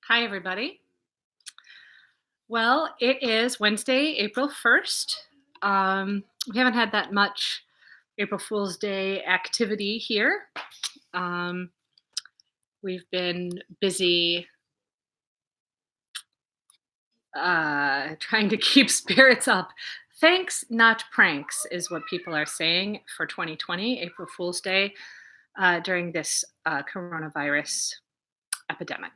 Hi, everybody. Well, it is Wednesday, April 1st. We haven't had that much April Fool's Day activity here. Um, we've been busy trying to keep spirits up. Thanks, not pranks, is what people are saying for 2020, April Fool's Day, during this coronavirus epidemic.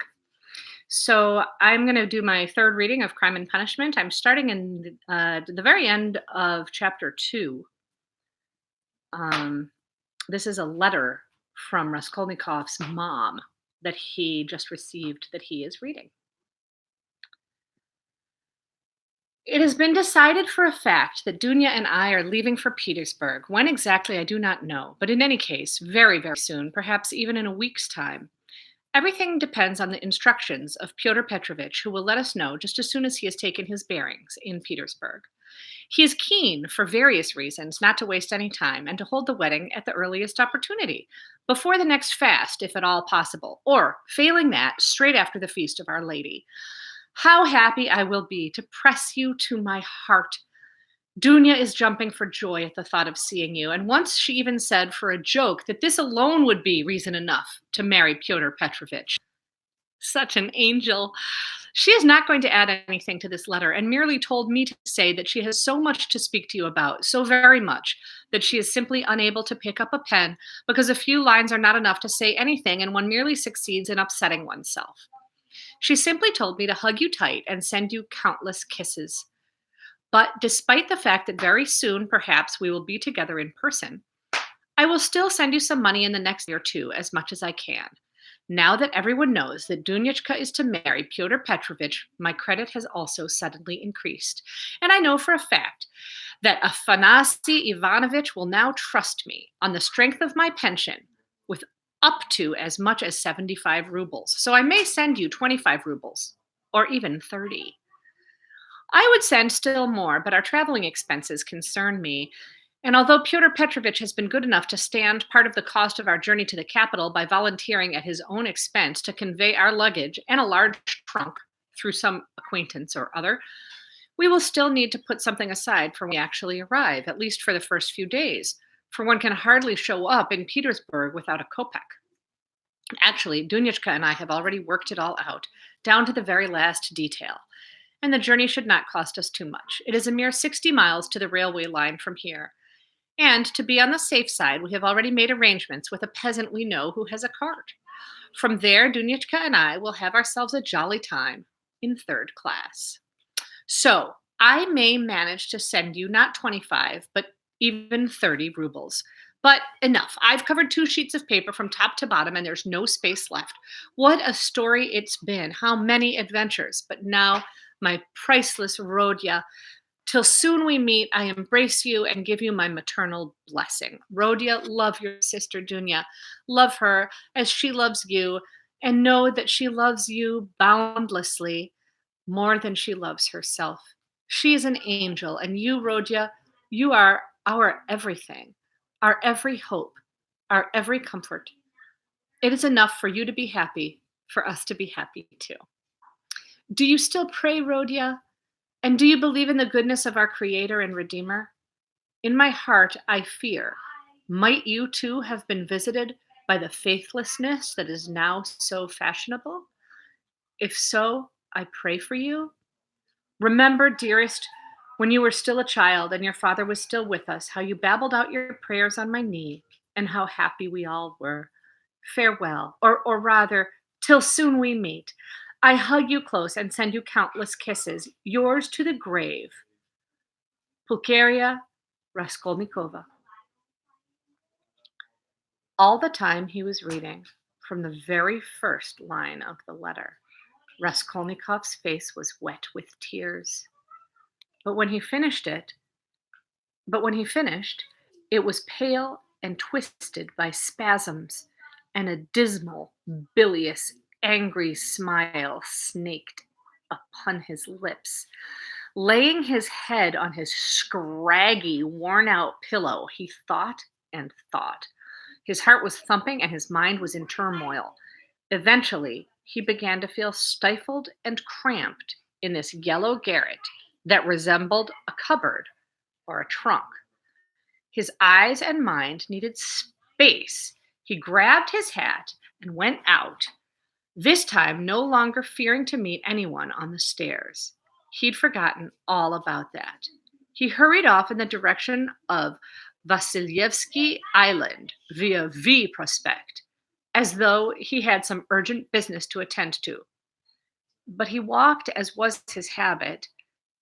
So I'm going to do my third reading of Crime and Punishment. I'm starting in the very end of chapter 2. Um, this is a letter from Raskolnikovs' mom that he just received that he is reading. It has been decided for a fact that Dunya and I are leaving for Petersburg. When exactly, I do not know, but in any case, very, very soon, perhaps even in a week's time. Everything depends on the instructions of Pyotr Petrovitch, who will let us know just as soon as he has taken his bearings in Petersburg. He is keen, for various reasons, not to waste any time and to hold the wedding at the earliest opportunity, before the next fast, if at all possible, or, failing that, straight after the feast of Our Lady. How happy I will be to press you to my heart. Dunya is jumping for joy at the thought of seeing you, and once she even said for a joke that this alone would be reason enough to marry Pyotr Petrovitch. Such an angel. She is not going to add anything to this letter and merely told me to say that she has so much to speak to you about, so very much, that she is simply unable to pick up a pen because a few lines are not enough to say anything and one merely succeeds in upsetting oneself. She simply told me to hug you tight and send you countless kisses. But despite the fact that very soon, perhaps, we will be together in person, I will still send you some money in the next year or two, as much as I can. Now that everyone knows that Dunyachka is to marry Pyotr Petrovitch, my credit has also suddenly increased. And I know for a fact that Afanasy Ivanovitch will now trust me on the strength of my pension with up to as much as 75 rubles. So I may send you 25 rubles or even 30. I would send still more, but our traveling expenses concern me. And although Pyotr Petrovitch has been good enough to stand part of the cost of our journey to the capital by volunteering at his own expense to convey our luggage and a large trunk through some acquaintance or other, we will still need to put something aside for when we actually arrive, at least for the first few days, for one can hardly show up in Petersburg without a kopeck. Actually, Dunyashka and I have already worked it all out, down to the very last detail. And the journey should not cost us too much. It is a mere 60 miles to the railway line from here. And to be on the safe side, we have already made arrangements with a peasant we know who has a cart. From there, Dunyachka and I will have ourselves a jolly time in third class. So I may manage to send you not 25, but even 30 rubles. But enough. I've covered 2 sheets of paper from top to bottom, and there's no space left. What a story it's been. How many adventures. But now, my priceless Rodya, till soon we meet, I embrace you and give you my maternal blessing. Rodya, love your sister Dunya. Love her as she loves you, and know that she loves you boundlessly more than she loves herself. She is an angel, and you, Rodya, you are our everything, our every hope, our every comfort. It is enough for you to be happy, for us to be happy too. Do you still pray, Rodya? And do you believe in the goodness of our Creator and Redeemer? In my heart, I fear. Might you too have been visited by the faithlessness that is now so fashionable? If so, I pray for you. Remember, dearest, when you were still a child and your father was still with us, how you babbled out your prayers on my knee, and how happy we all were. Farewell, or rather, till soon we meet. I hug you close and send you countless kisses. Yours to the grave, Pulcheria Raskolnikova. All the time he was reading, from the very first line of the letter, Raskolnikov's face was wet with tears. But when he finished, it was pale and twisted by spasms, and a dismal, bilious, angry smile snaked upon his lips. Laying his head on his scraggy, worn out pillow, he thought and thought. His heart was thumping and his mind was in turmoil. Eventually, he began to feel stifled and cramped in this yellow garret that resembled a cupboard or a trunk. His eyes and mind needed space. He grabbed his hat and went out, this time no longer fearing to meet anyone on the stairs. He'd forgotten all about that. He hurried off in the direction of Vasilyevsky Island via V Prospect, as though he had some urgent business to attend to. But he walked as was his habit,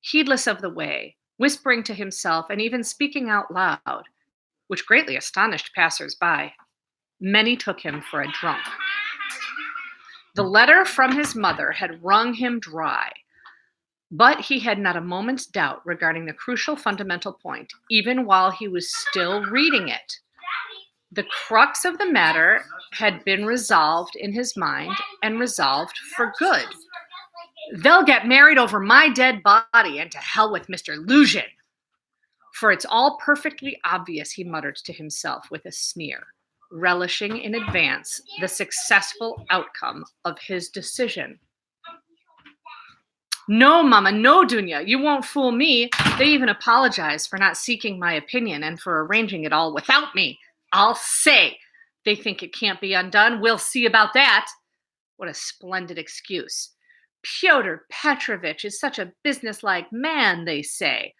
heedless of the way, whispering to himself and even speaking out loud, which greatly astonished passers-by. Many took him for a drunk. The letter from his mother had wrung him dry, but he had not a moment's doubt regarding the crucial fundamental point, even while he was still reading it. The crux of the matter had been resolved in his mind, and resolved for good. They'll get married over my dead body, and to hell with Mr. Luzhin. For it's all perfectly obvious, he muttered to himself with a sneer, relishing in advance the successful outcome of his decision. No, Mama, no, Dunya, you won't fool me. They even apologize for not seeking my opinion and for arranging it all without me. I'll say. They think it can't be undone. We'll see about that. What a splendid excuse. Fyodor Petrovitch is such a businesslike man, they say.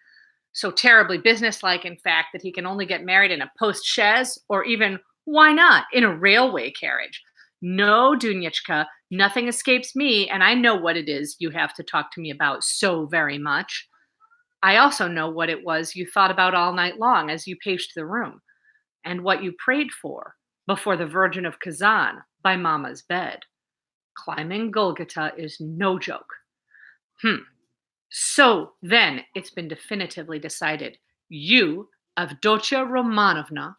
So terribly businesslike, in fact, that he can only get married in a post-chaise, or even, why not, in a railway carriage. No, Dunyachka, nothing escapes me, and I know what it is you have to talk to me about so very much. I also know what it was you thought about all night long as you paced the room, and what you prayed for before the Virgin of Kazan by Mama's bed. Climbing Golgotha is no joke. So then it's been definitively decided. You, Avdotia Romanovna,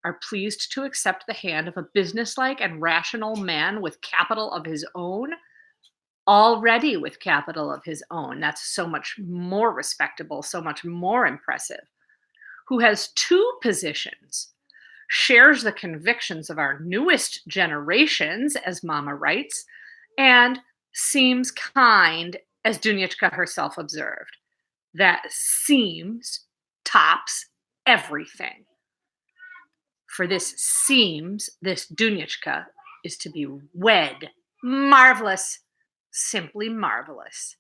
are pleased to accept the hand of a businesslike and rational man with capital of his own? Already with capital of his own. That's so much more respectable, so much more impressive. Who has two positions, shares the convictions of our newest generations, as Mama writes, and seems kind, as Dunyachka herself observed. That seems tops everything. For this seems, this Dunyachka, is to be wed. Marvelous. Simply marvelous.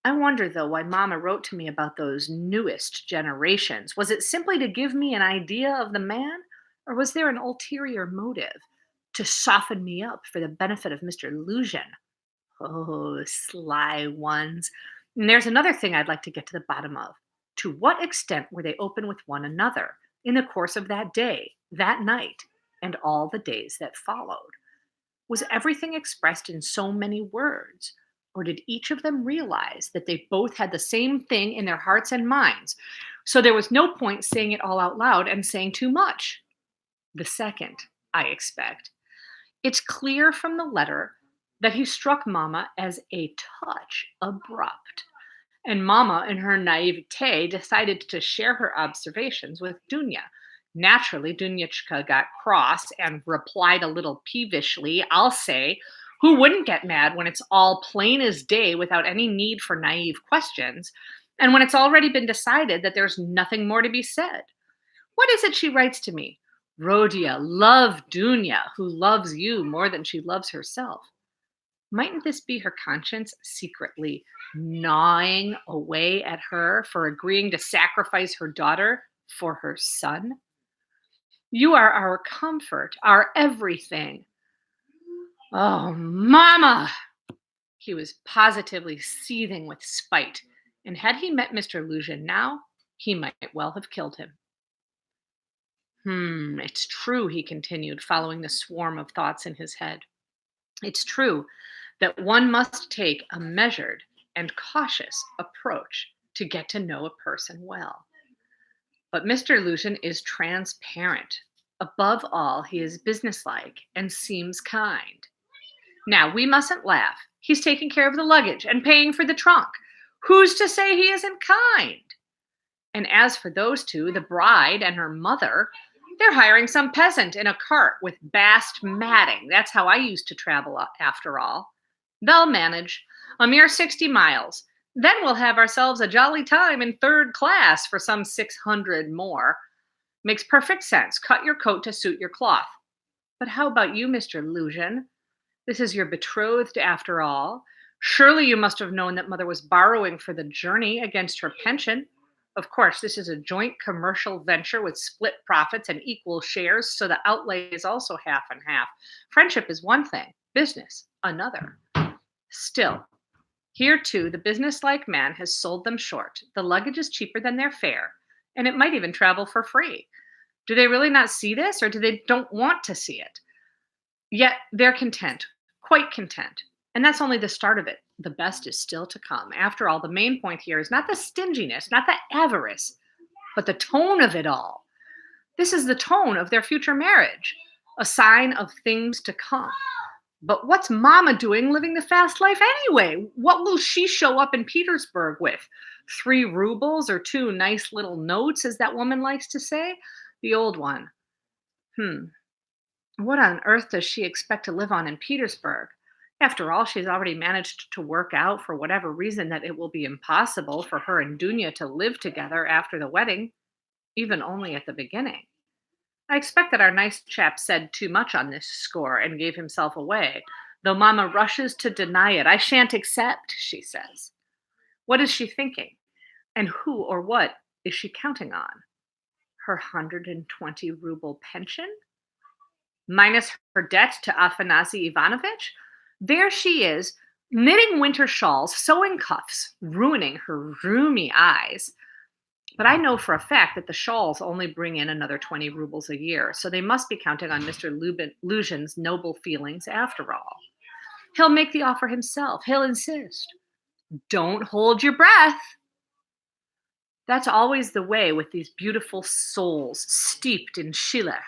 I wonder, though, why Mama wrote to me about those newest generations. Was it simply to give me an idea of the man? Or was there an ulterior motive? To soften me up for the benefit of Mr. Luzhin? Oh, sly ones. And there's another thing I'd like to get to the bottom of. To what extent were they open with one another in the course of that day, that night, and all the days that followed? Was everything expressed in so many words? Or did each of them realize that they both had the same thing in their hearts and minds? So there was no point saying it all out loud and saying too much. The second, I expect. It's clear from the letter that he struck Mama as a touch abrupt. And Mama, in her naivete, decided to share her observations with Dunya. Naturally, Dunyachka got cross and replied a little peevishly, I'll say, who wouldn't get mad when it's all plain as day without any need for naive questions, and when it's already been decided that there's nothing more to be said? What is it she writes to me? Rodia, love Dunya, who loves you more than she loves herself. Mightn't this be her conscience secretly gnawing away at her for agreeing to sacrifice her daughter for her son? You are our comfort, our everything. Oh, Mama! He was positively seething with spite, and had he met Mr. Luzhin now, he might well have killed him. It's true, he continued, following the swarm of thoughts in his head. It's true that one must take a measured and cautious approach to get to know a person well. But Mr. Luzhin is transparent. Above all, he is businesslike and seems kind. Now, we mustn't laugh. He's taking care of the luggage and paying for the trunk. Who's to say he isn't kind? And as for those two, the bride and her mother, They're hiring some peasant in a cart with bast matting. That's how I used to travel, after all. They'll manage. A mere 60 miles. Then we'll have ourselves a jolly time in third class for some 600 more. Makes perfect sense. Cut your coat to suit your cloth. But how about you, Mr. Lucian? This is your betrothed after all. Surely you must have known that mother was borrowing for the journey against her pension. Of course, this is a joint commercial venture with split profits and equal shares, so the outlay is also half and half. Friendship is one thing, business another. Still, here too, the businesslike man has sold them short. The luggage is cheaper than their fare, and it might even travel for free. Do they really not see this, or do they don't want to see it? Yet they're content, quite content. And that's only the start of it. The best is still to come. After all, the main point here is not the stinginess, not the avarice, but the tone of it all. This is the tone of their future marriage, a sign of things to come. But what's Mama doing living the fast life anyway? What will she show up in Petersburg with? 3 rubles or 2 nice little notes, as that woman likes to say? The old one. What on earth does she expect to live on in Petersburg? After all, she's already managed to work out, for whatever reason, that it will be impossible for her and Dunya to live together after the wedding, even only at the beginning. I expect that our nice chap said too much on this score and gave himself away, though Mama rushes to deny it. I shan't accept, she says. What is she thinking? And who or what is she counting on? Her 120-ruble pension? Minus her debt to Afanasy Ivanovitch? There she is, knitting winter shawls, sewing cuffs, ruining her rheumy eyes. But I know for a fact that the shawls only bring in another 20 rubles a year, so they must be counting on Mr. Lucian's noble feelings after all. He'll make the offer himself. He'll insist. Don't hold your breath. That's always the way with these beautiful souls steeped in Schiller.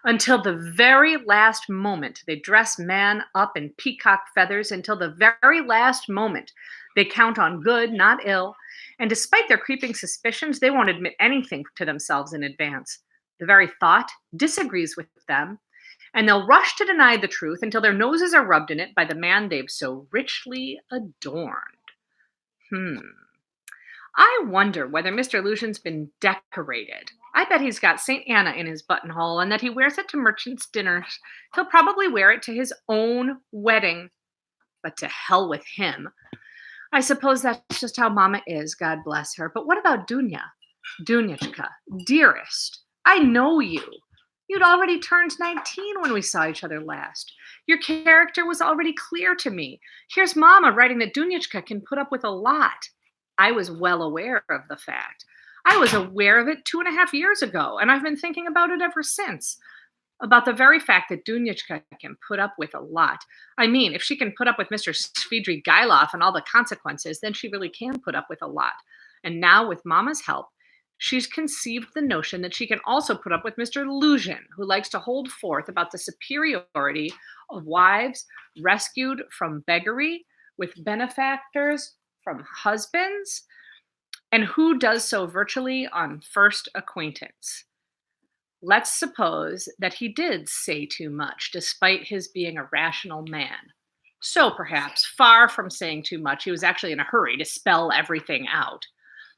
Until the very last moment, they dress man up in peacock feathers. Until the very last moment, they count on good, not ill. And despite their creeping suspicions, they won't admit anything to themselves in advance. The very thought disagrees with them, and they'll rush to deny the truth until their noses are rubbed in it by the man they've so richly adorned. I wonder whether Mr. Lucian's been decorated. I bet he's got St. Anna in his buttonhole and that he wears it to merchants' dinners. He'll probably wear it to his own wedding. But to hell with him. I suppose that's just how Mama is, God bless her. But what about Dunya? Dunyachka, dearest, I know you. You'd already turned 19 when we saw each other last. Your character was already clear to me. Here's Mama writing that Dunyachka can put up with a lot. I was well aware of the fact. I was aware of it 2.5 years ago, and I've been thinking about it ever since. About the very fact that Dunyachka can put up with a lot. I mean, if she can put up with Mr. Svidrigailov and all the consequences, then she really can put up with a lot. And now, with Mama's help, she's conceived the notion that she can also put up with Mr. Lucian, who likes to hold forth about the superiority of wives rescued from beggary, with benefactors from husbands, and who does so virtually on first acquaintance. Let's suppose that he did say too much, despite his being a rational man. So perhaps, far from saying too much, he was actually in a hurry to spell everything out.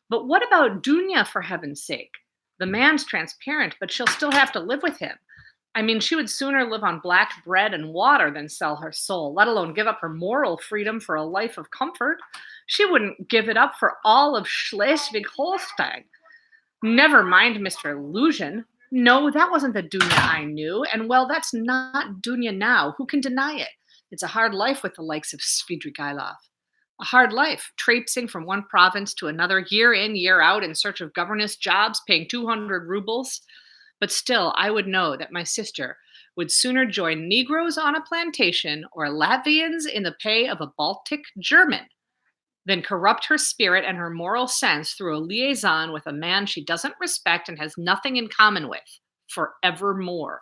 But what about Dunya, for heaven's sake? The man's transparent, but she'll still have to live with him. I mean, she would sooner live on black bread and water than sell her soul, let alone give up her moral freedom for a life of comfort. She wouldn't give it up for all of Schleswig-Holstein. Never mind Mr. Lucian. No, that wasn't the Dunya I knew. And well, that's not Dunya now. Who can deny it? It's a hard life with the likes of Svidrigailov. A hard life, traipsing from one province to another, year in, year out, in search of governess jobs, paying 200 rubles. But still, I would know that my sister would sooner join Negroes on a plantation or Latvians in the pay of a Baltic German than corrupt her spirit and her moral sense through a liaison with a man she doesn't respect and has nothing in common with, forevermore,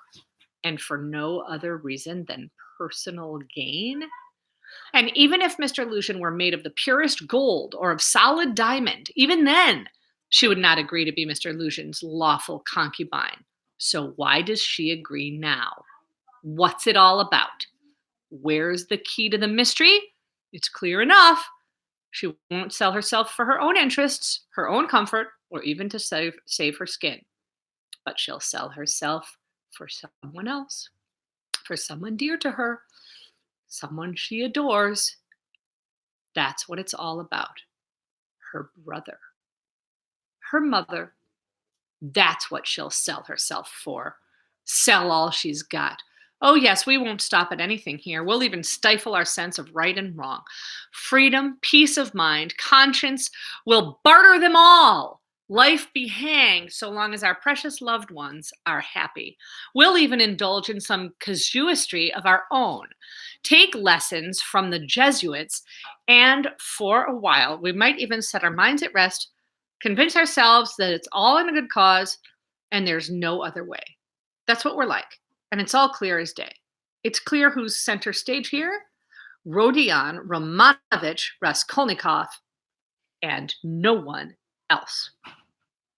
and for no other reason than personal gain. And even if Mr. Lucian were made of the purest gold or of solid diamond, even then she would not agree to be Mr. Lucian's lawful concubine. So why does she agree now? What's it all about? Where's the key to the mystery? It's clear enough. She won't sell herself for her own interests, her own comfort, or even to save her skin. But she'll sell herself for someone else, for someone dear to her, someone she adores. That's what it's all about. Her brother, her mother. That's what she'll sell herself for. Sell all she's got. Oh, yes, we won't stop at anything here. We'll even stifle our sense of right and wrong. Freedom, peace of mind, conscience, we'll barter them all. Life be hanged so long as our precious loved ones are happy. We'll even indulge in some casuistry of our own. Take lessons from the Jesuits, and for a while, we might even set our minds at rest, convince ourselves that it's all in a good cause and there's no other way. That's what we're like. And it's all clear as day. It's clear who's center stage here: Rodion Romanovich Raskolnikov, and no one else.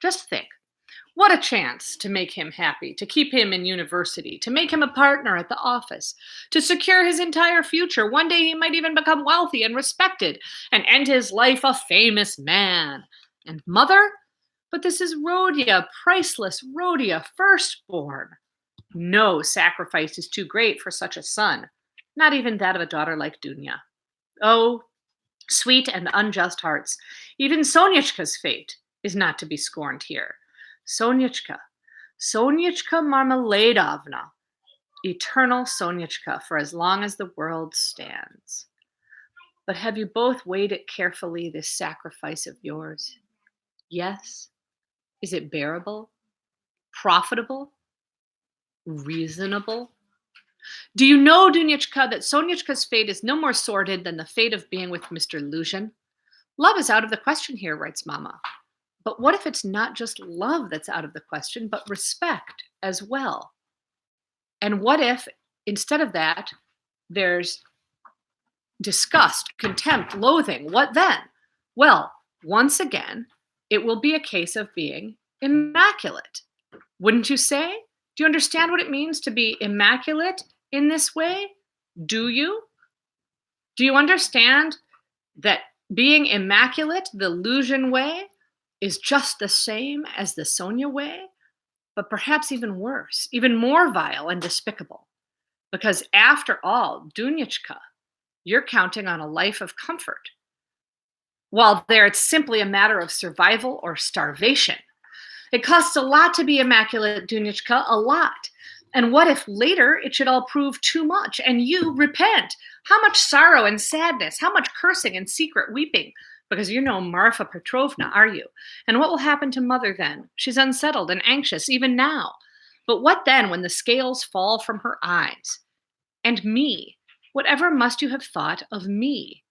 Just think. What a chance to make him happy, to keep him in university, to make him a partner at the office, to secure his entire future. One day he might even become wealthy and respected and end his life a famous man. And mother? But this is Rhodia, priceless Rhodia, firstborn. No sacrifice is too great for such a son, not even that of a daughter like Dunya. Oh, sweet and unjust hearts, even Soniachka's fate is not to be scorned here. Soniachka, Soniachka Marmeladovna, eternal Soniachka for as long as the world stands. But have you both weighed it carefully, this sacrifice of yours? Yes? Is it bearable? Profitable? Reasonable? Do you know, Dunyachka, that Soniachka's fate is no more sordid than the fate of being with Mr. Luzhin? Love is out of the question here, writes Mama. But what if it's not just love that's out of the question, but respect as well? And what if, instead of that, there's disgust, contempt, loathing? What then? Well, once again, it will be a case of being immaculate. Wouldn't you say? Do you understand what it means to be immaculate in this way? Do you? Do you understand that being immaculate, the Luzhin way, is just the same as the Sonia way, but perhaps even worse, even more vile and despicable? Because after all, Dunyachka, you're counting on a life of comfort, while there it's simply a matter of survival or starvation. It costs a lot to be immaculate, Dunyachka, a lot. And what if later it should all prove too much and you repent? How much sorrow and sadness, how much cursing and secret weeping? Because you're no Marfa Petrovna, are you? And what will happen to mother then? She's unsettled and anxious even now. But what then when the scales fall from her eyes? And me, whatever must you have thought of me?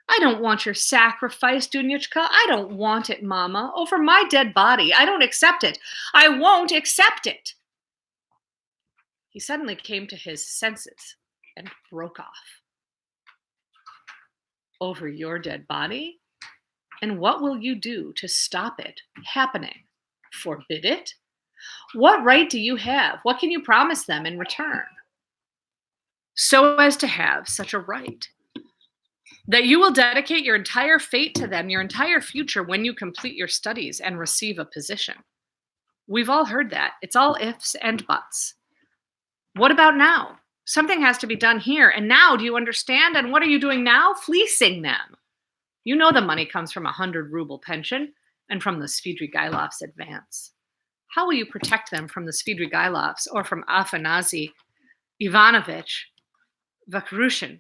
I don't want your sacrifice, Dunyachka. I don't want it, Mama. Over my dead body. I don't accept it. I won't accept it. He suddenly came to his senses and broke off. Over your dead body? And what will you do to stop it happening? Forbid it? What right do you have? What can you promise them in return? So as to have such a right, that you will dedicate your entire fate to them, your entire future, when you complete your studies and receive a position. We've all heard that. It's all ifs and buts. What about now? Something has to be done here. And now, do you understand? And what are you doing now? Fleecing them. You know the money comes from 100-ruble pension and from the Svidrigailovs' advance. How will you protect them from the Svidrigailovs or from Afanasy Ivanovich Vakrushin?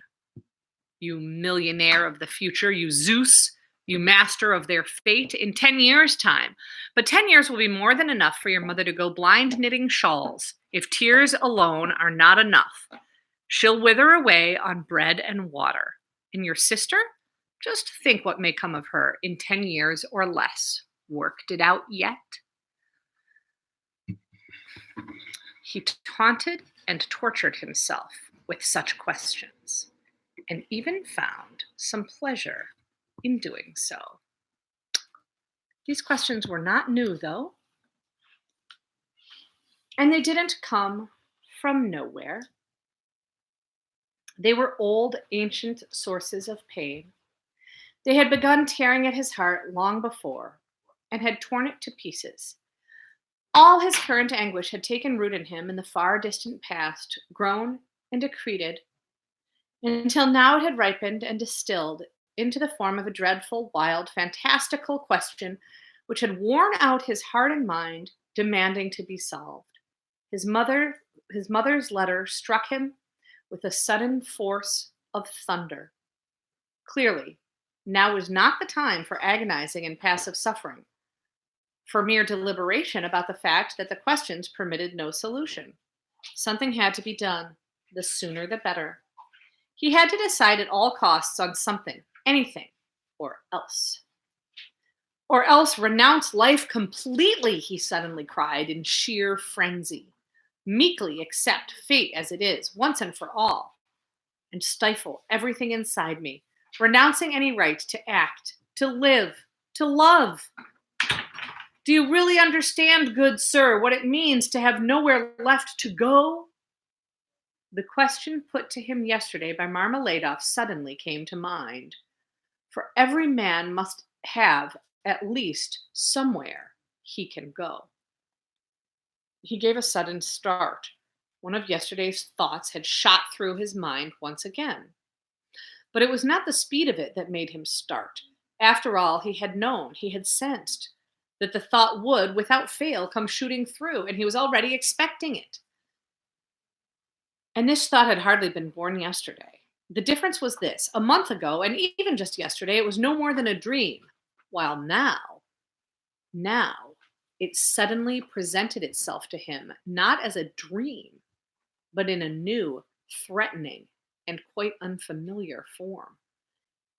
You millionaire of the future, you Zeus, you master of their fate, in 10 years' time. But 10 years will be more than enough for your mother to go blind knitting shawls, if tears alone are not enough. She'll wither away on bread and water. And your sister? Just think what may come of her in 10 years or less. Worked it out yet? He taunted and tortured himself with such questions, and even found some pleasure in doing so. These questions were not new, though. And they didn't come from nowhere. They were old, ancient sources of pain. They had begun tearing at his heart long before and had torn it to pieces. All his current anguish had taken root in him in the far distant past, grown and accreted, until now it had ripened and distilled into the form of a dreadful, wild, fantastical question which had worn out his heart and mind, demanding to be solved. His mother, his mother's letter struck him with a sudden force of thunder. Clearly, now was not the time for agonizing and passive suffering, for mere deliberation about the fact that the questions permitted no solution. Something had to be done. The sooner the better. He had to decide at all costs on something, anything, or else. Or else renounce life completely, he suddenly cried in sheer frenzy. Meekly accept fate as it is, once and for all, and stifle everything inside me, renouncing any right to act, to live, to love. Do you really understand, good sir, what it means to have nowhere left to go? The question put to him yesterday by Marmeladov suddenly came to mind. For every man must have at least somewhere he can go. He gave a sudden start. One of yesterday's thoughts had shot through his mind once again. But it was not the speed of it that made him start. After all, he had known, he had sensed, that the thought would, without fail, come shooting through, and he was already expecting it. And this thought had hardly been born yesterday. The difference was this: a month ago, and even just yesterday, it was no more than a dream, while now, it suddenly presented itself to him, not as a dream, but in a new, threatening, and quite unfamiliar form.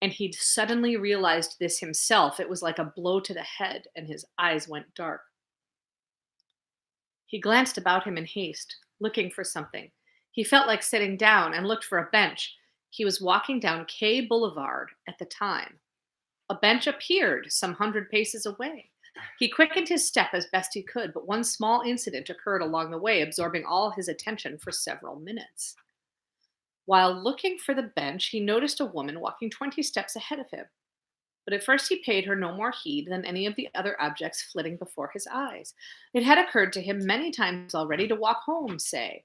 And he'd suddenly realized this himself. It was like a blow to the head, and his eyes went dark. He glanced about him in haste, looking for something. He felt like sitting down and looked for a bench. He was walking down K Boulevard at the time. A bench appeared some 100 paces away. He quickened his step as best he could, but one small incident occurred along the way, absorbing all his attention for several minutes. While looking for the bench, he noticed a woman walking 20 steps ahead of him. But at first he paid her no more heed than any of the other objects flitting before his eyes. It had occurred to him many times already to walk home, say,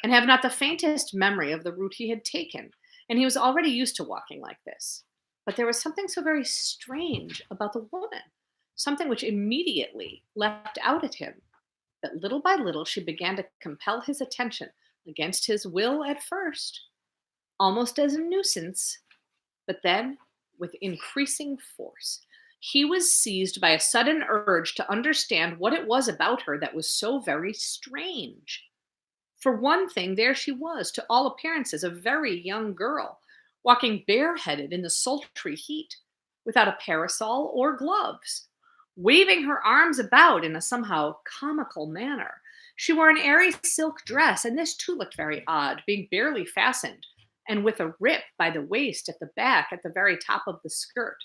and have not the faintest memory of the route he had taken, and he was already used to walking like this. But there was something so very strange about the woman, something which immediately leapt out at him, that little by little she began to compel his attention, against his will at first, almost as a nuisance, but then with increasing force. He was seized by a sudden urge to understand what it was about her that was so very strange. For one thing, there she was, to all appearances, a very young girl, walking bareheaded in the sultry heat, without a parasol or gloves, waving her arms about in a somehow comical manner. She wore an airy silk dress, and this too looked very odd, being barely fastened, and with a rip by the waist at the back at the very top of the skirt.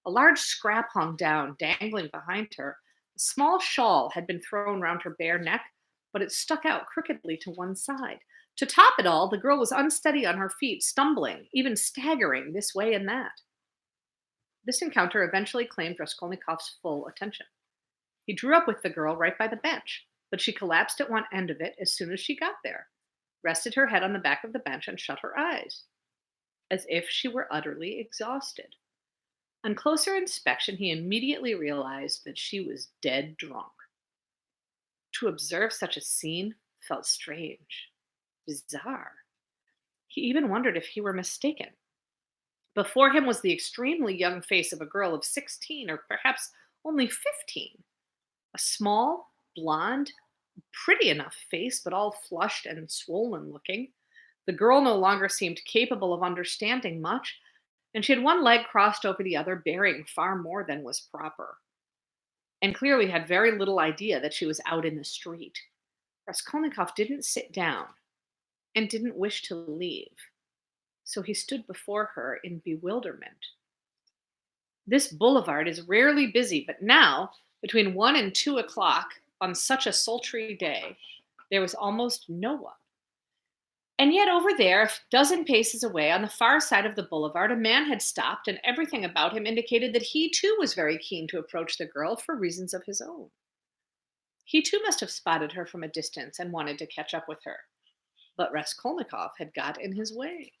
A large scrap hung down, dangling behind her. A small shawl had been thrown round her bare neck, but it stuck out crookedly to one side. To top it all, the girl was unsteady on her feet, stumbling, even staggering this way and that. This encounter eventually claimed Raskolnikov's full attention. He drew up with the girl right by the bench, but she collapsed at one end of it as soon as she got there, rested her head on the back of the bench, and shut her eyes, as if she were utterly exhausted. On closer inspection, he immediately realized that she was dead drunk. To observe such a scene felt strange, bizarre. He even wondered if he were mistaken. Before him was the extremely young face of a girl of 16 or perhaps only 15. A small, blonde, pretty enough face, but all flushed and swollen looking. The girl no longer seemed capable of understanding much, and she had one leg crossed over the other, bearing far more than was proper, and clearly had very little idea that she was out in the street. Raskolnikov didn't sit down and didn't wish to leave, so he stood before her in bewilderment. This boulevard is rarely busy, but now, between 1 and 2 o'clock on such a sultry day, There was almost no one. And yet, over there, a dozen paces away, on the far side of the boulevard, a man had stopped, and everything about him indicated that he too was very keen to approach the girl for reasons of his own. He too must have spotted her from a distance and wanted to catch up with her. But Raskolnikov had got in his way.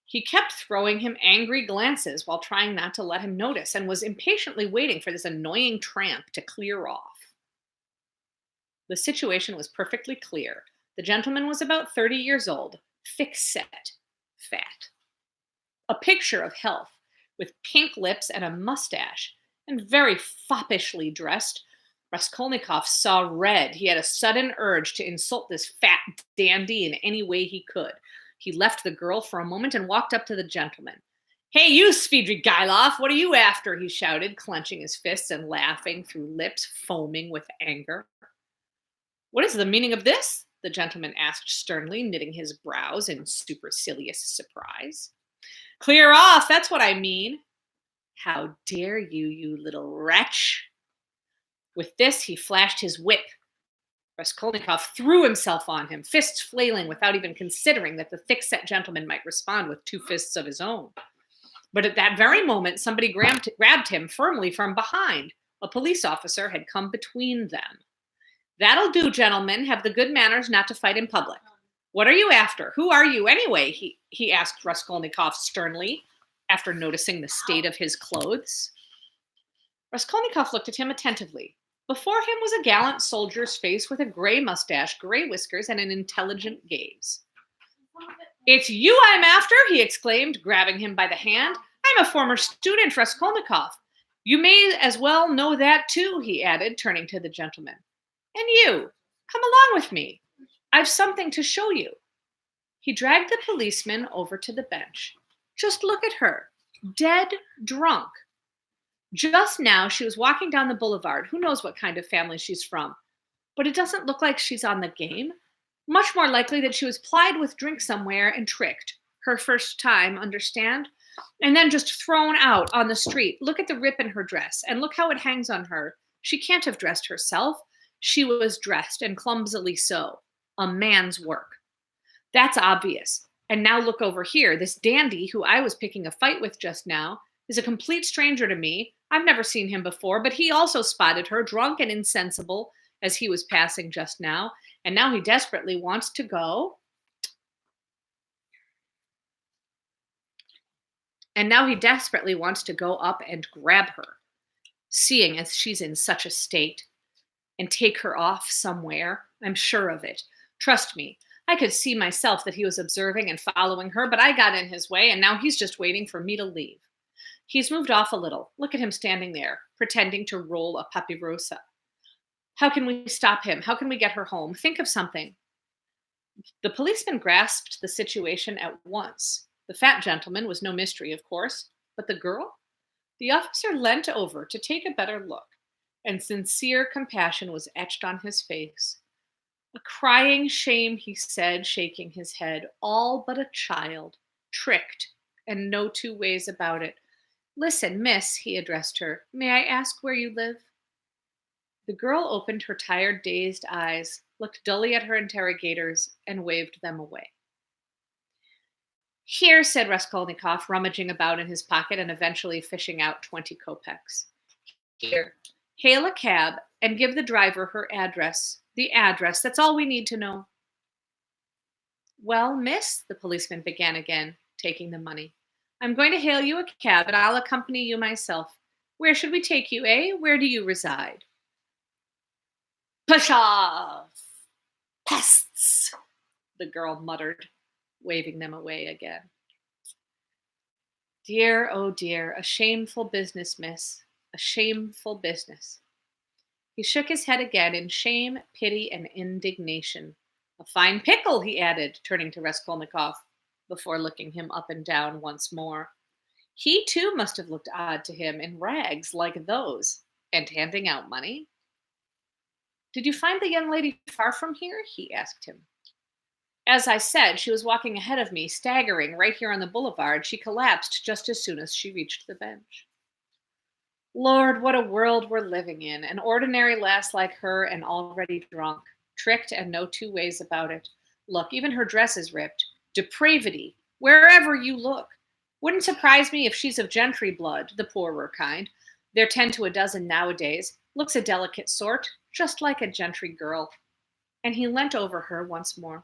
He kept throwing him angry glances while trying not to let him notice, and was impatiently waiting for this annoying tramp to clear off. The situation was perfectly clear. The gentleman was about 30 years old, thick-set, fat. A picture of health, with pink lips and a mustache, and very foppishly dressed. Raskolnikov saw red. He had a sudden urge to insult this fat dandy in any way he could. He left the girl for a moment and walked up to the gentleman. "Hey, you, Svidrigailov, what are you after?" he shouted, clenching his fists and laughing through lips foaming with anger. "What is the meaning of this?" the gentleman asked sternly, knitting his brows in supercilious surprise. "Clear off, that's what I mean." "How dare you, you little wretch?" With this, he flashed his whip. Raskolnikov threw himself on him, fists flailing without even considering that the thick-set gentleman might respond with two fists of his own. But at that very moment, somebody grabbed him firmly from behind. A police officer had come between them. "That'll do, gentlemen. Have the good manners not to fight in public. What are you after? Who are you, anyway?" he asked Raskolnikov sternly, after noticing the state of his clothes. Raskolnikov looked at him attentively. Before him was a gallant soldier's face with a gray mustache, gray whiskers, and an intelligent gaze. "It's you I'm after!" he exclaimed, grabbing him by the hand. "I'm a former student, Raskolnikov. You may as well know that too," he added, turning to the gentleman. "And you, come along with me. I've something to show you." He dragged the policeman over to the bench. "Just look at her, dead drunk. Just now she was walking down the boulevard. Who knows what kind of family she's from? But it doesn't look like she's on the game. Much more likely that she was plied with drink somewhere and tricked. Her first time, understand? And then just thrown out on the street. Look at the rip in her dress, and look how it hangs on her. She can't have dressed herself. She was dressed, and clumsily so. A man's work. That's obvious. And now look over here. This dandy who I was picking a fight with just now is a complete stranger to me. I've never seen him before, but he also spotted her, drunk and insensible, as he was passing just now, and now he desperately wants to go. And now he desperately wants to go up and grab her, seeing as she's in such a state, and take her off somewhere. I'm sure of it. Trust me. I could see myself that he was observing and following her, but I got in his way, and now he's just waiting for me to leave. He's moved off a little. Look at him standing there, pretending to roll a papirosa. How can we stop him? How can we get her home? Think of something." The policeman grasped the situation at once. The fat gentleman was no mystery, of course, but the girl? The officer leant over to take a better look, and sincere compassion was etched on his face. "A crying shame," he said, shaking his head. "All but a child, tricked, and no two ways about it. Listen, miss," he addressed her, "may I ask where you live?" The girl opened her tired, dazed eyes, looked dully at her interrogators, and waved them away. "Here," said Raskolnikov, rummaging about in his pocket and eventually fishing out 20 kopecks. "Here, hail a cab and give the driver her address. The address, that's all we need to know." "Well, miss," the policeman began again, taking the money, "I'm going to hail you a cab, and I'll accompany you myself. Where should we take you, eh? Where do you reside?" "Pshaw! Pests!" the girl muttered, waving them away again. "Dear, oh dear, a shameful business, miss. A shameful business." He shook his head again in shame, pity, and indignation. "A fine pickle," he added, turning to Raskolnikov, before looking him up and down once more. He too must have looked odd to him, in rags like those, and handing out money. "Did you find the young lady far from here?" he asked him. "As I said, she was walking ahead of me, staggering right here on the boulevard. She collapsed just as soon as she reached the bench." Lord, what a world we're living in. An ordinary lass like her and already drunk. Tricked and no two ways about it. Look, even her dress is ripped. Depravity, wherever you look. Wouldn't surprise me if she's of gentry blood, the poorer kind. They're 10 to a dozen nowadays. Looks a delicate sort, just like a gentry girl. And he leant over her once more.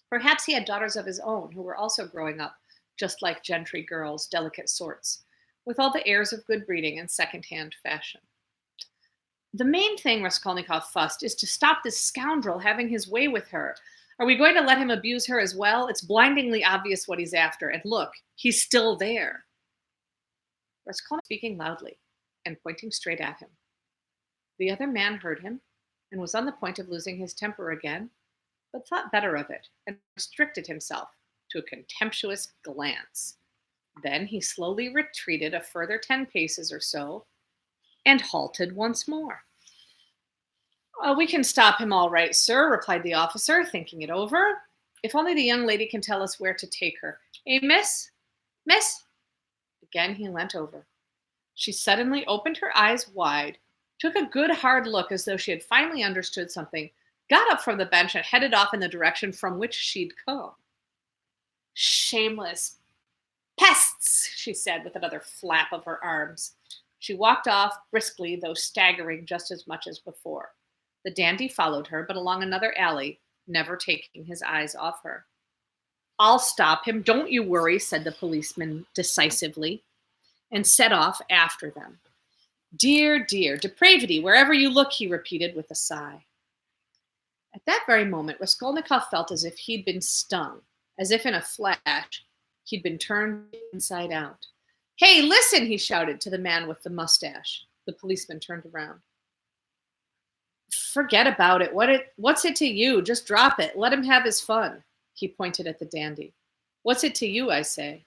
Perhaps he had daughters of his own who were also growing up, just like gentry girls, delicate sorts, with all the airs of good breeding and second-hand fashion. The main thing, Raskolnikov fussed, is to stop this scoundrel having his way with her. Are we going to let him abuse her as well? It's blindingly obvious what he's after. And look, he's still there. Raskolnikov speaking loudly and pointing straight at him. The other man heard him and was on the point of losing his temper again, but thought better of it and restricted himself to a contemptuous glance. Then he slowly retreated a further 10 paces or so and halted once more. We can stop him all right, sir, replied the officer, thinking it over. If only the young lady can tell us where to take her. Miss? Miss? Again he leant over. She suddenly opened her eyes wide, took a good hard look as though she had finally understood something, got up from the bench and headed off in the direction from which she'd come. Shameless pests, she said with another flap of her arms. She walked off briskly, though staggering just as much as before. The dandy followed her, but along another alley, never taking his eyes off her. I'll stop him, don't you worry, said the policeman decisively, and set off after them. Dear, dear, depravity, wherever you look, he repeated with a sigh. At that very moment, Raskolnikov felt as if he'd been stung, as if in a flash he'd been turned inside out. Hey, listen, he shouted to the man with the mustache. The policeman turned around. Forget about it. What's it to you? Just drop it. Let him have his fun. He pointed at the dandy. What's it to you, I say?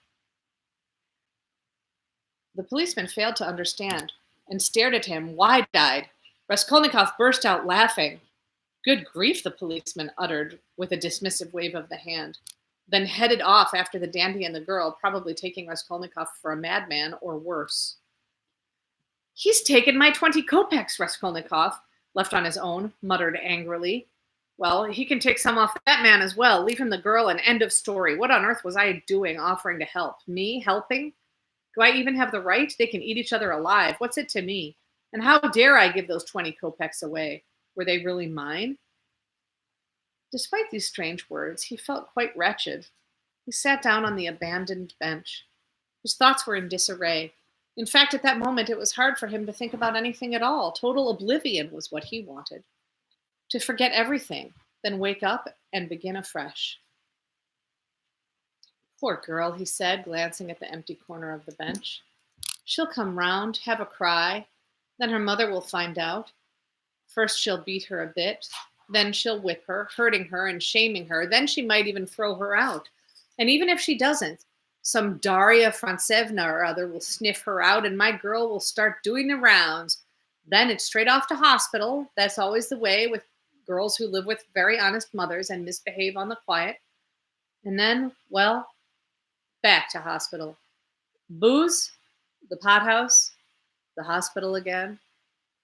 The policeman failed to understand and stared at him wide-eyed. Raskolnikov burst out laughing. Good grief, the policeman uttered with a dismissive wave of the hand, then headed off after the dandy and the girl, probably taking Raskolnikov for a madman or worse. He's taken my 20 kopecks, Raskolnikov, left on his own, muttered angrily. Well, he can take some off that man as well. Leave him the girl and end of story. What on earth was I doing offering to help? Me helping? Do I even have the right? They can eat each other alive. What's it to me? And how dare I give those 20 kopecks away? Were they really mine? Despite these strange words, he felt quite wretched. He sat down on the abandoned bench. His thoughts were in disarray. In fact, at that moment, it was hard for him to think about anything at all. Total oblivion was what he wanted. To forget everything, then wake up and begin afresh. Poor girl, he said, glancing at the empty corner of the bench. She'll come round, have a cry, then her mother will find out. First she'll beat her a bit, then she'll whip her, hurting her and shaming her, then she might even throw her out. And even if she doesn't, some Daria Frantsevna or other will sniff her out and my girl will start doing the rounds. Then it's straight off to hospital. That's always the way with girls who live with very honest mothers and misbehave on the quiet. And then, well, back to hospital. Booze, the pothouse, the hospital again.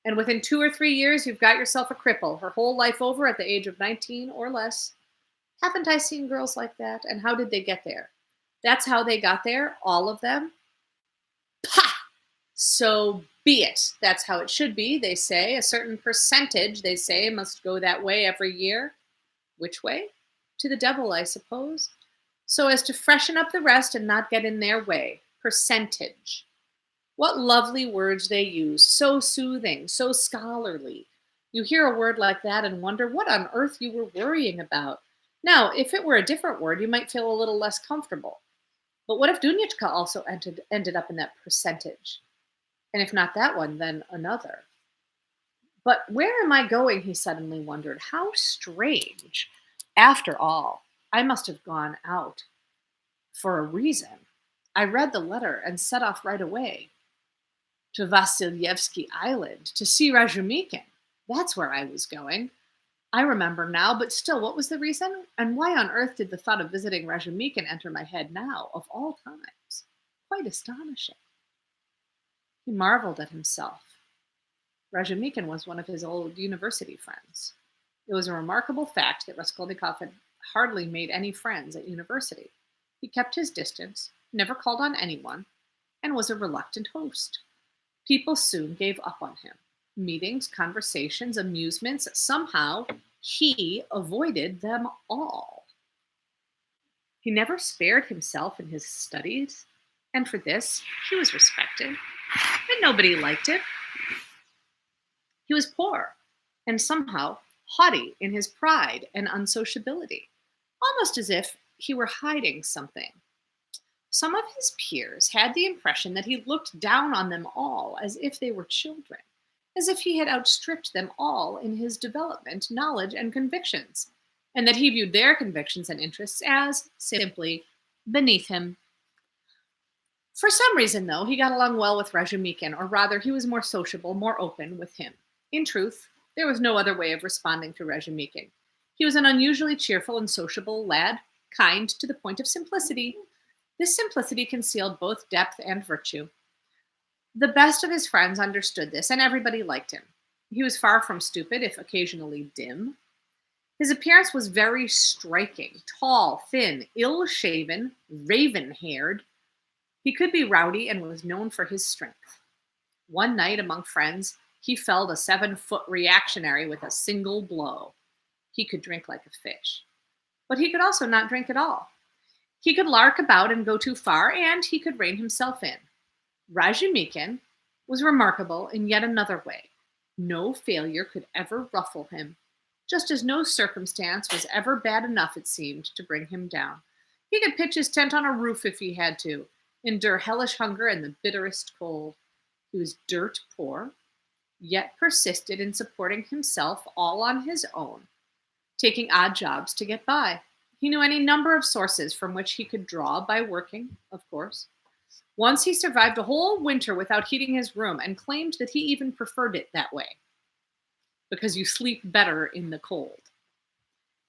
And within 2 or 3 years, you've got yourself a cripple, her whole life over at the age of 19 or less. Haven't I seen girls like that? And how did they get there? That's how they got there, all of them? Pah! So be it. That's how it should be, they say. A certain percentage, they say, must go that way every year. Which way? To the devil, I suppose. So as to freshen up the rest and not get in their way. Percentage. What lovely words they use. So soothing, so scholarly. You hear a word like that and wonder what on earth you were worrying about. Now, if it were a different word, you might feel a little less comfortable. But what if Dunyachka also ended up in that percentage? And if not that one, then another. But where am I going, he suddenly wondered. How strange. After all, I must have gone out for a reason. I read the letter and set off right away. To Vasilyevsky Island, to see Razumikin. That's where I was going. I remember now, but still, what was the reason? And why on earth did the thought of visiting Razumikin enter my head now, of all times? Quite astonishing. He marveled at himself. Razumikin was one of his old university friends. It was a remarkable fact that Raskolnikov had hardly made any friends at university. He kept his distance, never called on anyone, and was a reluctant host. People soon gave up on him. Meetings, conversations, amusements, somehow he avoided them all. He never spared himself in his studies, and for this he was respected, and nobody liked him. He was poor, and somehow haughty in his pride and unsociability, almost as if he were hiding something. Some of his peers had the impression that he looked down on them all as if they were children, as if he had outstripped them all in his development, knowledge, and convictions, and that he viewed their convictions and interests as simply beneath him. For some reason, though, he got along well with Razumikin, or rather, he was more sociable, more open with him. In truth, there was no other way of responding to Razumikin. He was an unusually cheerful and sociable lad, kind to the point of simplicity. This simplicity concealed both depth and virtue. The best of his friends understood this, and everybody liked him. He was far from stupid, if occasionally dim. His appearance was very striking, tall, thin, ill-shaven, raven-haired. He could be rowdy and was known for his strength. One night among friends, he felled a 7-foot reactionary with a single blow. He could drink like a fish. But he could also not drink at all. He could lark about and go too far, and he could rein himself in. Razumikin was remarkable in yet another way. No failure could ever ruffle him, just as no circumstance was ever bad enough, it seemed, to bring him down. He could pitch his tent on a roof if he had to, endure hellish hunger and the bitterest cold. He was dirt poor, yet persisted in supporting himself all on his own, taking odd jobs to get by. He knew any number of sources from which he could draw by working, of course. Once he survived a whole winter without heating his room and claimed that he even preferred it that way, because you sleep better in the cold.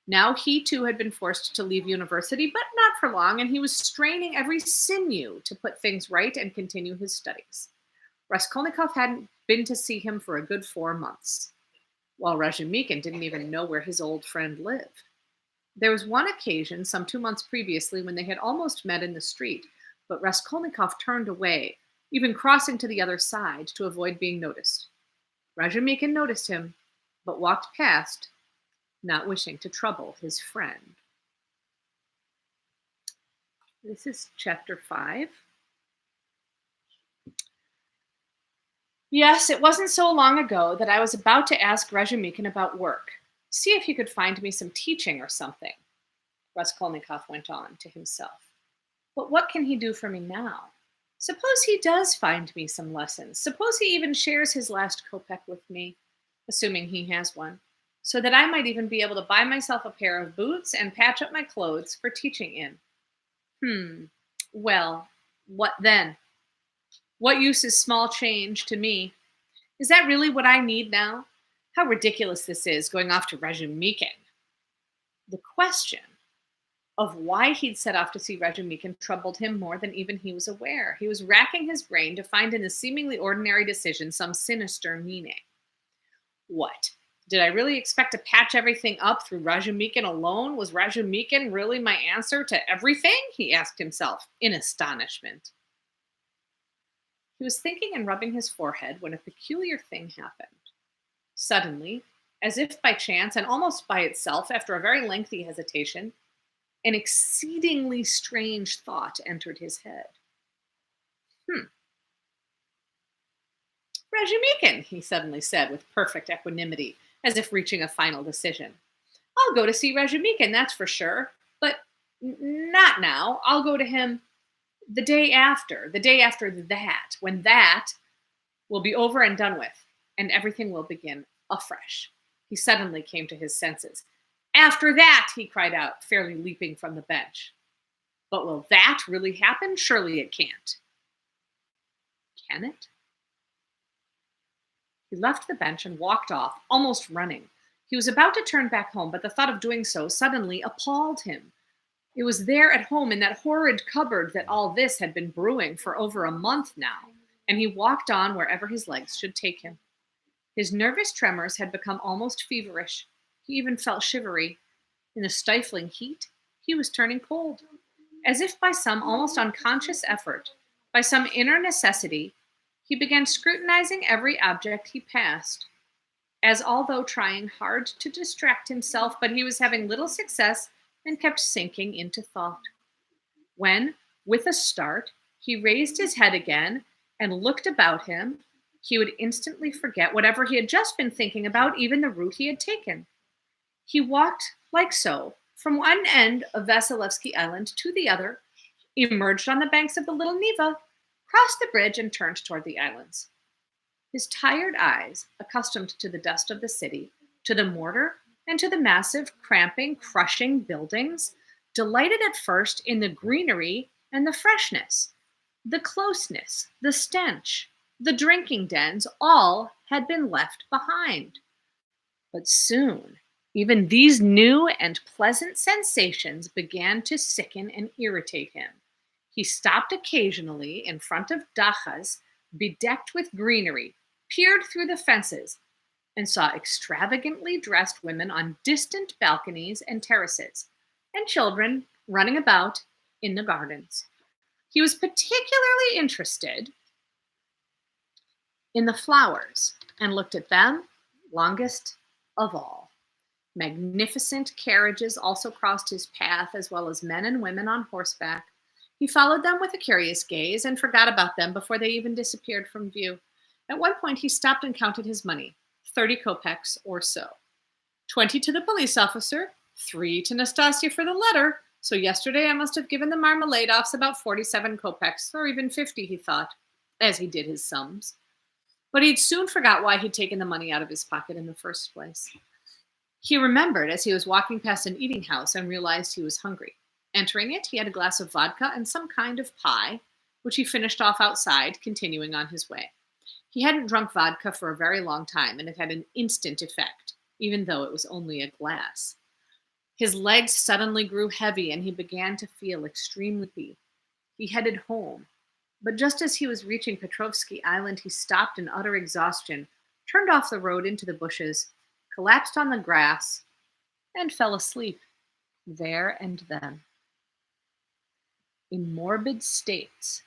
Now he too had been forced to leave university, but not for long, and he was straining every sinew to put things right and continue his studies. Raskolnikov hadn't been to see him for a good 4 months, while Razumikin didn't even know where his old friend lived. There was one occasion, some 2 months previously, when they had almost met in the street, but Raskolnikov turned away, even crossing to the other side to avoid being noticed. Razumikin noticed him, but walked past, not wishing to trouble his friend. This is chapter 5. Yes, it wasn't so long ago that I was about to ask Razumikin about work. See if he could find me some teaching or something, Raskolnikov went on to himself. But what can he do for me now? Suppose he does find me some lessons. Suppose he even shares his last kopeck with me, assuming he has one, so that I might even be able to buy myself a pair of boots and patch up my clothes for teaching in. Well, what then? What use is small change to me? Is that really what I need now? How ridiculous this is, going off to Razumikin. The question of why he'd set off to see Razumikin troubled him more than even he was aware. He was racking his brain to find in the seemingly ordinary decision some sinister meaning. What? Did I really expect to patch everything up through Razumikin alone? Was Razumikin really my answer to everything? He asked himself in astonishment. He was thinking and rubbing his forehead when a peculiar thing happened. Suddenly, as if by chance and almost by itself, after a very lengthy hesitation, an exceedingly strange thought entered his head. Razumikin, he suddenly said with perfect equanimity, as if reaching a final decision. I'll go to see Razumikin, that's for sure, but not now. I'll go to him the day after that, when that will be over and done with, and everything will begin afresh. He suddenly came to his senses. After that, he cried out, fairly leaping from the bench. But will that really happen? Surely it can't. Can it? He left the bench and walked off, almost running. He was about to turn back home, but the thought of doing so suddenly appalled him. It was there at home in that horrid cupboard that all this had been brewing for over a month now, and he walked on wherever his legs should take him. His nervous tremors had become almost feverish. He even felt shivery. In the stifling heat, he was turning cold. As if by some almost unconscious effort, by some inner necessity, he began scrutinizing every object he passed, as although trying hard to distract himself, but he was having little success and kept sinking into thought. When, with a start, he raised his head again and looked about him, he would instantly forget whatever he had just been thinking about, even the route he had taken. He walked like so, from one end of Vasilevsky Island to the other, emerged on the banks of the Little Neva, crossed the bridge, and turned toward the islands. His tired eyes, accustomed to the dust of the city, to the mortar, and to the massive, cramping, crushing buildings, delighted at first in the greenery and the freshness, the closeness, the stench, the drinking dens, all had been left behind. But soon, even these new and pleasant sensations began to sicken and irritate him. He stopped occasionally in front of dachas bedecked with greenery, peered through the fences, and saw extravagantly dressed women on distant balconies and terraces, and children running about in the gardens. He was particularly interested in the flowers and looked at them longest of all. Magnificent carriages also crossed his path, as well as men and women on horseback. He followed them with a curious gaze and forgot about them before they even disappeared from view. At one point, he stopped and counted his money, 30 kopecks or so. 20 to the police officer, 3 to Nastasia for the letter. So yesterday I must have given the Marmeladoffs about 47 kopecks, or even 50, he thought, as he did his sums. But he'd soon forgot why he'd taken the money out of his pocket in the first place. He remembered as he was walking past an eating house and realized he was hungry. Entering it, he had a glass of vodka and some kind of pie, which he finished off outside, continuing on his way. He hadn't drunk vodka for a very long time, and it had an instant effect, even though it was only a glass. His legs suddenly grew heavy, and he began to feel extremely sleepy. He headed home, but just as he was reaching Petrovsky Island, he stopped in utter exhaustion, turned off the road into the bushes, collapsed on the grass, and fell asleep there and then. In morbid states,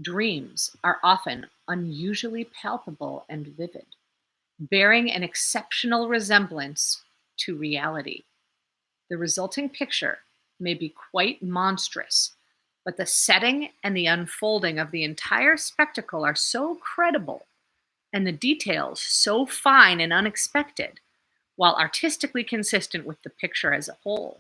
dreams are often unusually palpable and vivid, bearing an exceptional resemblance to reality. The resulting picture may be quite monstrous, but the setting and the unfolding of the entire spectacle are so credible, and the details so fine and unexpected, while artistically consistent with the picture as a whole,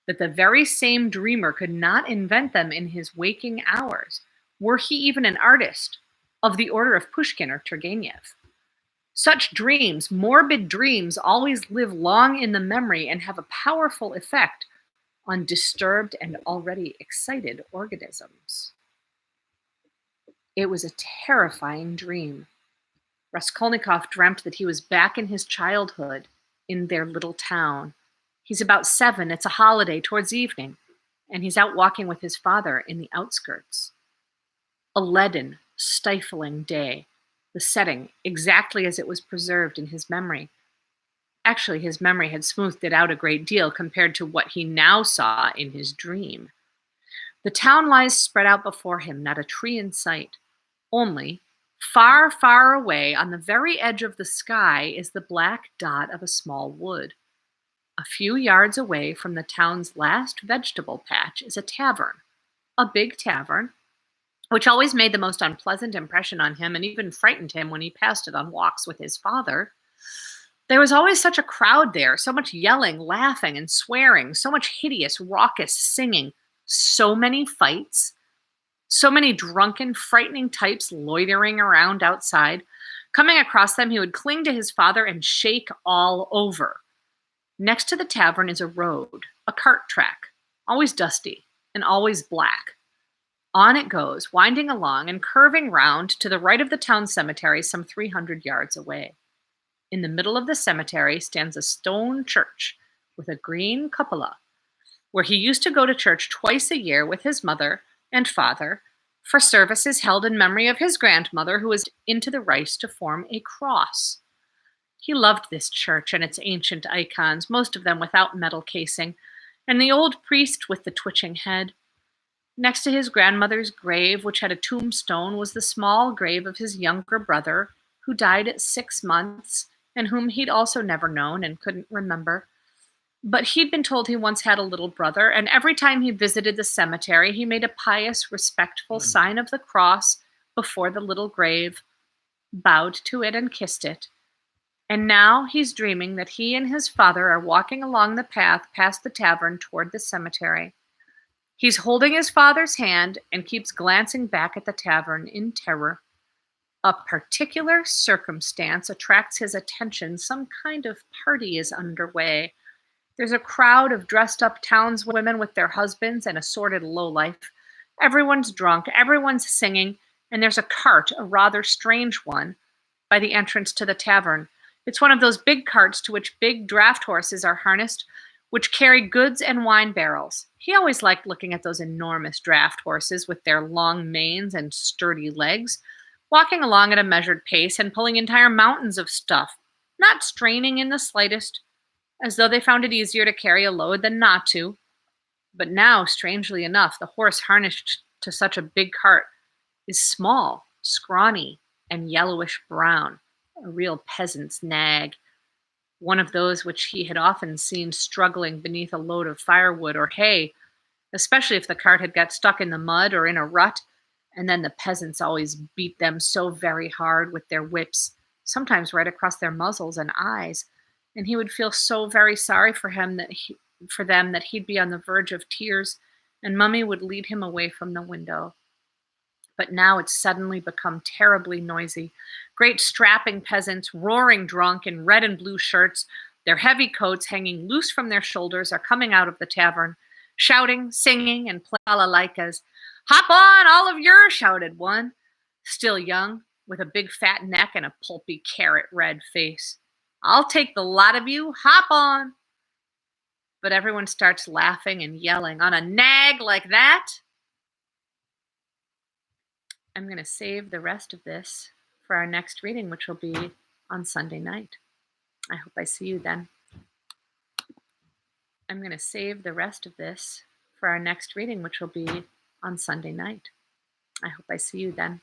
that the very same dreamer could not invent them in his waking hours, were he even an artist of the order of Pushkin or Turgenev. Such dreams, morbid dreams, always live long in the memory and have a powerful effect on disturbed and already excited organisms. It was a terrifying dream. Raskolnikov dreamt that he was back in his childhood in their little town. He's about 7, it's a holiday towards evening, and he's out walking with his father in the outskirts. A leaden, stifling day, the setting exactly as it was preserved in his memory. Actually, his memory had smoothed it out a great deal compared to what he now saw in his dream. The town lies spread out before him, not a tree in sight. Only, far, far away, on the very edge of the sky, is the black dot of a small wood. A few yards away from the town's last vegetable patch is a tavern, a big tavern, which always made the most unpleasant impression on him and even frightened him when he passed it on walks with his father. There was always such a crowd there, so much yelling, laughing, and swearing, so much hideous, raucous singing, so many fights, so many drunken, frightening types loitering around outside. Coming across them, he would cling to his father and shake all over. Next to the tavern is a road, a cart track, always dusty and always black. On it goes, winding along and curving round to the right of the town cemetery some 300 yards away. In the middle of the cemetery stands a stone church with a green cupola, where he used to go to church twice a year with his mother and father for services held in memory of his grandmother, who was into the rice to form a cross. He loved this church and its ancient icons, most of them without metal casing, and the old priest with the twitching head. Next to his grandmother's grave, which had a tombstone, was the small grave of his younger brother, who died at 6 months, and whom he'd also never known and couldn't remember. But he'd been told he once had a little brother, and every time he visited the cemetery, he made a pious, respectful sign of the cross before the little grave, bowed to it, and kissed it. And now he's dreaming that he and his father are walking along the path past the tavern toward the cemetery. He's holding his father's hand and keeps glancing back at the tavern in terror. A particular circumstance attracts his attention. Some kind of party is underway. There's a crowd of dressed up townswomen with their husbands and assorted lowlife. Everyone's drunk, everyone's singing, and there's a cart, a rather strange one, by the entrance to the tavern. It's one of those big carts to which big draft horses are harnessed, which carry goods and wine barrels. He always liked looking at those enormous draft horses with their long manes and sturdy legs, walking along at a measured pace and pulling entire mountains of stuff, not straining in the slightest, as though they found it easier to carry a load than not to. But now, strangely enough, the horse harnessed to such a big cart is small, scrawny, and yellowish brown, a real peasant's nag, one of those which he had often seen struggling beneath a load of firewood or hay, especially if the cart had got stuck in the mud or in a rut, and then the peasants always beat them so very hard with their whips, sometimes right across their muzzles and eyes, and he would feel so very sorry for them that he'd be on the verge of tears, and Mummy would lead him away from the window. But now it's suddenly become terribly noisy. Great strapping peasants, roaring drunk in red and blue shirts, their heavy coats hanging loose from their shoulders, are coming out of the tavern, shouting, singing, and playing balalaikas. "Hop on, all of yer," shouted one, still young, with a big fat neck and a pulpy carrot-red face. "I'll take the lot of you. Hop on." But everyone starts laughing and yelling. On a nag like that? I'm going to save the rest of this for our next reading, which will be on Sunday night. I hope I see you then. I'm going to save the rest of this for our next reading, which will be on Sunday night. I hope I see you then.